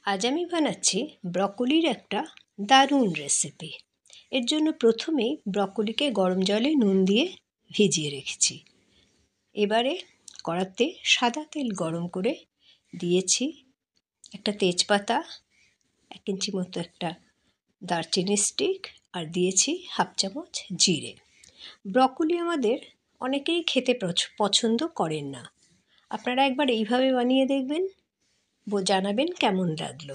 আজ আমি বানাচ্ছি ব্রকোলির একটা দারুণ রেসিপি। এর জন্য প্রথমেই ব্রকোলিকে গরম জলে নুন দিয়ে ভিজিয়ে রেখেছি। এবারে কড়াতে সাদা তেল গরম করে দিয়েছি একটা তেজপাতা, 1 ইঞ্চি মতো একটা দারচিনি স্টিক, আর দিয়েছি হাফ চামচ জিরে। ব্রকোলি আমাদের অনেকেই খেতে পছন্দ করেন না। আপনারা একবার এইভাবে বানিয়ে দেখবেন, জানাবেন কেমন লাগলো।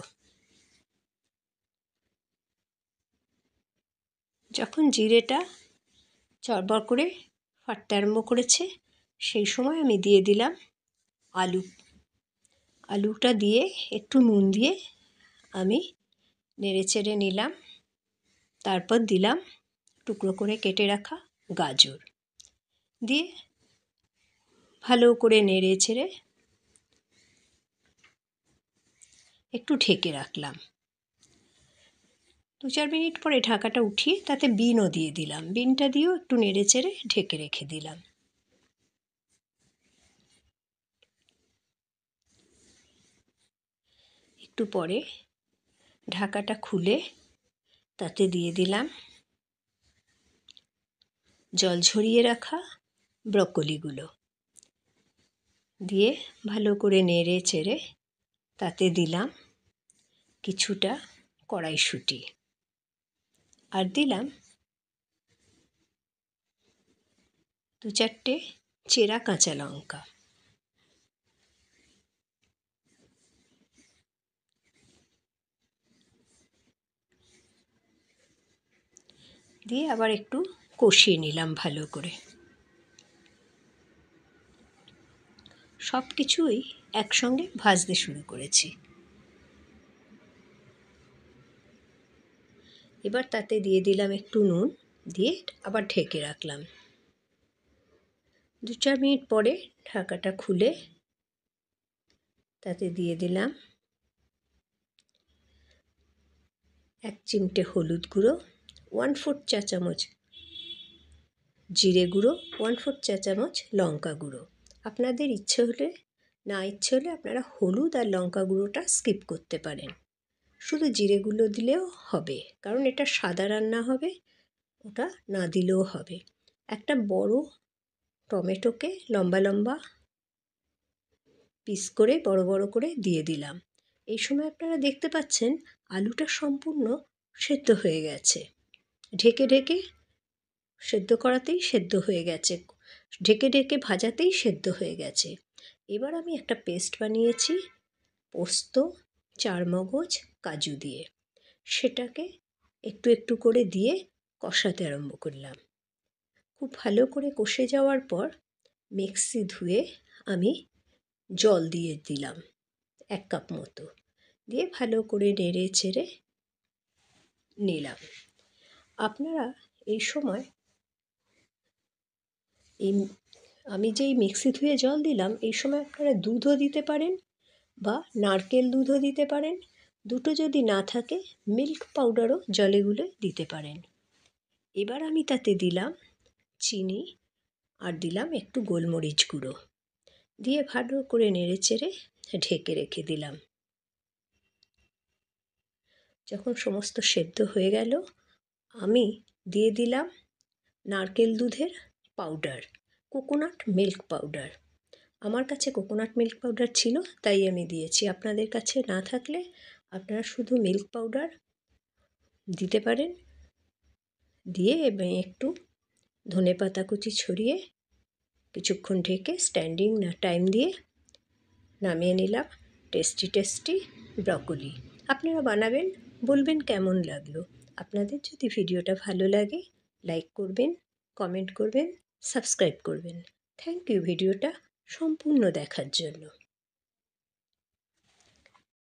যখন জিরেটা চড়বড় করে ফাটতে আরম্ভ করেছে, সেই সময় আমি দিয়ে দিলাম আলুটা দিয়ে একটু নুন দিয়ে আমি নেড়েচেড়ে নিলাম। তারপর দিলাম টুকরো করে কেটে রাখা গাজর, দিয়ে ভালো করে নেড়েচেড়ে একটু ঢেকে রাখলাম। 2-4 মিনিট পরে ঢাকাটা উঠিয়ে তাতে বিনও দিয়ে দিলাম। বিনটা দিয়েও একটু নেড়েচেড়ে ঢেকে রেখে দিলাম। একটু পরে ঢাকাটা খুলে তাতে দিয়ে দিলাম জল ঝরিয়ে রাখা ব্রকোলিগুলো, দিয়ে ভালো করে নেড়ে চেড়ে তাতে দিলাম কিছুটা কড়াইশুঁটি, আর দিলাম 2-4টে চেরা কাঁচা লঙ্কা। দিয়ে আবার একটু কষিয়ে নিলাম ভালো করে। সব কিছুই একসঙ্গে ভাজতে শুরু করেছি। এবার তাতে দিয়ে দিলাম একটু নুন, দিয়ে আবার ঢেকে রাখলাম। 2-4 মিনিট পরে ঢাকাটা খুলে তাতে দিয়ে দিলাম 1 চিমটে হলুদ গুঁড়ো, 1/4 চা চামচ জিরে গুঁড়ো, 1/4 চা চামচ লঙ্কা গুঁড়ো। আপনাদের ইচ্ছে হলে আপনারা হলুদ আর লঙ্কা গুঁড়োটা স্কিপ করতে পারেন। শুধু জিরে গুঁড়ো দিলেও হবে, কারণ এটা সাদা রান্না হবে, ওটা না দিলেও হবে। একটা বড় টমেটোকে লম্বা লম্বা পিস করে বড় বড় করে দিয়ে দিলাম। এই সময় আপনারা দেখতে পাচ্ছেন আলুটা সম্পূর্ণ সেদ্ধ হয়ে গেছে। ঢেকে ঢেকে সেদ্ধ করাতেই সেদ্ধ হয়ে গেছে, ঢেকে ঢেকে ভাজাতেই সেদ্ধ হয়ে গেছে। এবার আমি একটা পেস্ট বানিয়েছি পোস্ত, চারমগজ, কাজু দিয়ে, সেটাকে একটু একটু করে দিয়ে কষাতে আরম্ভ করলাম। খুব ভালো করে কষে যাওয়ার পর মিক্সি ধুয়ে আমি জল দিয়ে দিলাম 1 কাপ মতো, দিয়ে ভালো করে নেড়ে চেড়ে নিলাম। আপনারা এই সময় আমি যেই মিক্সি ধুয়ে জল দিলাম, এই সময় আপনারা দুধও দিতে পারেন বা নারকেল দুধও দিতে পারেন। দুটো যদি না থাকে মিল্ক পাউডারও জলে গুলে দিতে পারেন। এবার আমি তাতে দিলাম চিনি আর দিলাম একটু গোলমরিচ গুঁড়ো, দিয়ে ভালো করে নেড়ে চেড়ে ঢেকে রেখে দিলাম। যখন সমস্ত সেদ্ধ হয়ে গেল, আমি দিয়ে দিলাম নারকেল দুধের পাউডার, কোকোনাট মিল্ক পাউডার। আমার কাছে কোকোনাট মিল্ক পাউডার ছিল, তাই আমি দিয়েছি। আপনাদের কাছে না থাকলে আপনারা শুধু মিল্ক পাউডার দিতে পারেন। দিয়ে এবং একটু ধনেপাতা কুচি ছড়িয়ে কিছুক্ষণ ঢেকে স্ট্যান্ডিং টাইম দিয়ে নামিয়ে নিলাম টেস্টি ব্রকোলি। আপনারা বানাবেন, বলবেন কেমন লাগলো। আপনাদের যদি ভিডিওটা ভালো লাগে লাইক করবেন, কমেন্ট করবেন, সাবস্ক্রাইব করবেন। থ্যাংক ইউ ভিডিওটা সম্পূর্ণ দেখার জন্য।